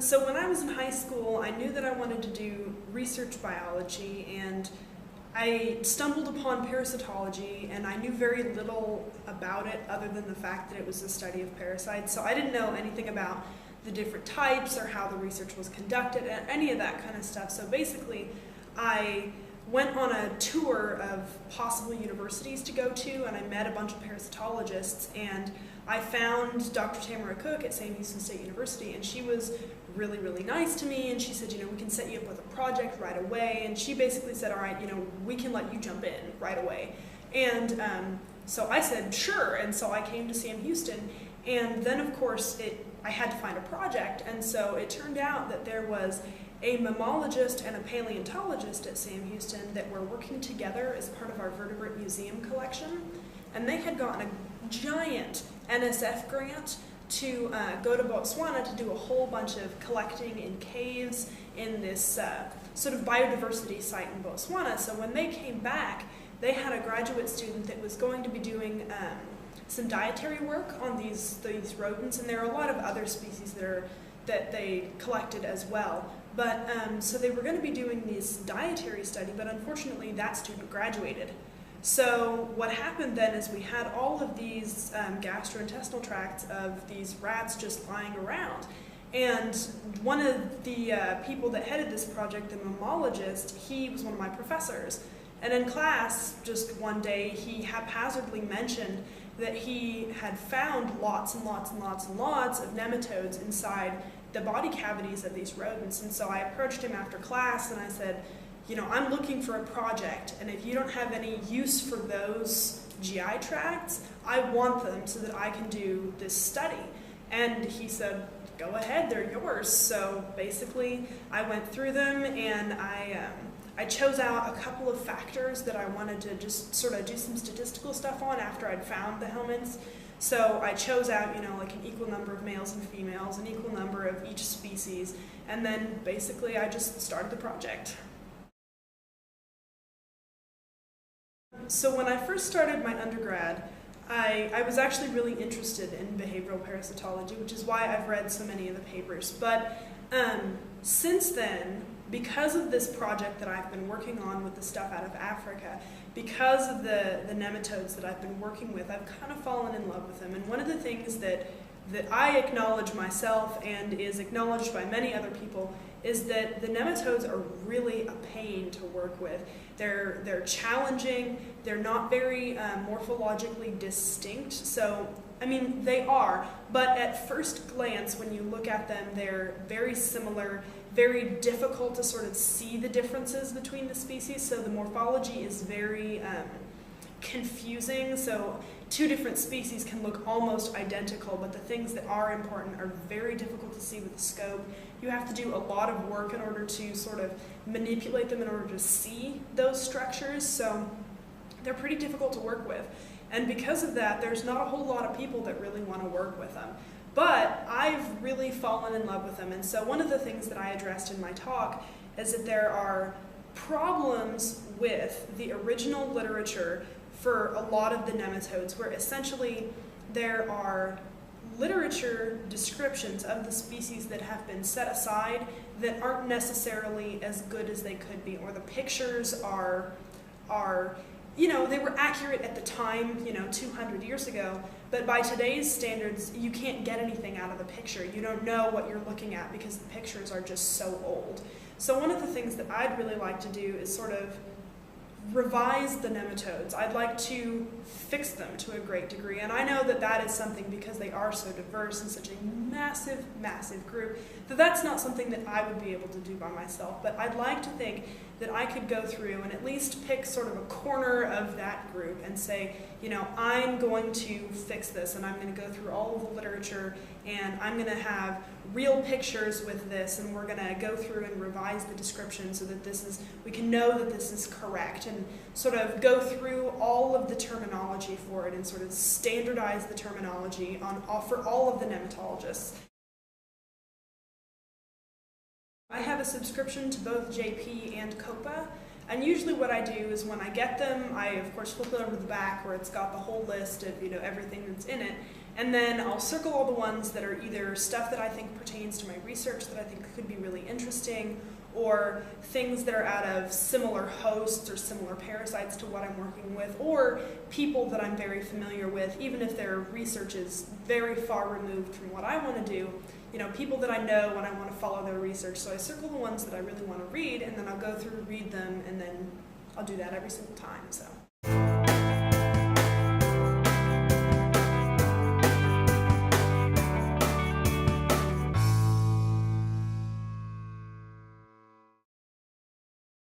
So when I was in high school, I knew that I wanted to do research biology, and I stumbled upon parasitology, and I knew very little about it other than the fact that it was the study of parasites. So I didn't know anything about the different types or how the research was conducted, and any of that kind of stuff. So basically, I went on a tour of possible universities to go to, and I met a bunch of parasitologists, and I found Dr. Tamara Cook at Sam Houston State University, and she was really, really nice to me, and she said, we can set you up with a project right away, and she basically said, all right, we can let you jump in right away. And so I said, sure, and so I came to Sam Houston, and then of course I had to find a project, and so it turned out that there was a mammologist and a paleontologist at Sam Houston that were working together as part of our vertebrate museum collection, and they had gotten a giant NSF grant to go to Botswana to do a whole bunch of collecting in caves in this sort of biodiversity site in Botswana. So when they came back, they had a graduate student that was going to be doing some dietary work on these rodents, and there are a lot of other species that they collected as well. But so they were going to be doing this dietary study, but unfortunately that student graduated. So what happened then is we had all of these gastrointestinal tracts of these rats just lying around. And one of the people that headed this project, the mammologist, he was one of my professors. And in class, just one day, he haphazardly mentioned that he had found lots and lots and lots and lots of nematodes inside the body cavities of these rodents. And so I approached him after class and I said, I'm looking for a project, and if you don't have any use for those GI tracts, I want them so that I can do this study. And he said, go ahead, they're yours. So basically, I went through them, and I chose out a couple of factors that I wanted to just sort of do some statistical stuff on after I'd found the helminths. So I chose out, like an equal number of males and females, an equal number of each species, and then basically I just started the project. So when I first started my undergrad, I was actually really interested in behavioral parasitology, which is why I've read so many of the papers. But since then, because of this project that I've been working on with the stuff out of Africa, because of the nematodes that I've been working with, I've kind of fallen in love with them. And one of the things that I acknowledge myself and is acknowledged by many other people is that the nematodes are really a pain to work with. They're challenging, they're not very morphologically distinct. So, they are, but at first glance, when you look at them, they're very similar, very difficult to sort of see the differences between the species. So the morphology is very confusing. So two different species can look almost identical, but the things that are important are very difficult to see with the scope. You have to do a lot of work in order to sort of manipulate them in order to see those structures. So they're pretty difficult to work with. And because of that, there's not a whole lot of people that really want to work with them. But I've really fallen in love with them. And so one of the things that I addressed in my talk is that there are problems with the original literature for a lot of the nematodes, where essentially there are literature descriptions of the species that have been set aside that aren't necessarily as good as they could be, or the pictures are they were accurate at the time, 200 years ago, but by today's standards, you can't get anything out of the picture. You don't know what you're looking at because the pictures are just so old. So one of the things that I'd really like to do is sort of revise the nematodes. I'd like to fix them to a great degree, and I know that that is something, because they are so diverse and such a massive, massive group, that's not something that I would be able to do by myself. But I'd like to think that I could go through and at least pick sort of a corner of that group and say, I'm going to fix this, and I'm going to go through all of the literature, and I'm going to have real pictures with this, and we're going to go through and revise the description so that we can know that this is correct, and sort of go through all of the terminology for it and sort of standardize the terminology for all of the nematologists. I have a subscription to both JP and COPA, and usually what I do is when I get them, I of course flip it over to the back where it's got the whole list of everything that's in it, And then I'll circle all the ones that are either stuff that I think pertains to my research that I think could be really interesting, or things that are out of similar hosts or similar parasites to what I'm working with, or people that I'm very familiar with, even if their research is very far removed from what I want to do. You know, people that I know and I want to follow their research. So I circle the ones that I really want to read, and then I'll go through, read them, and then I'll do that every single time. So.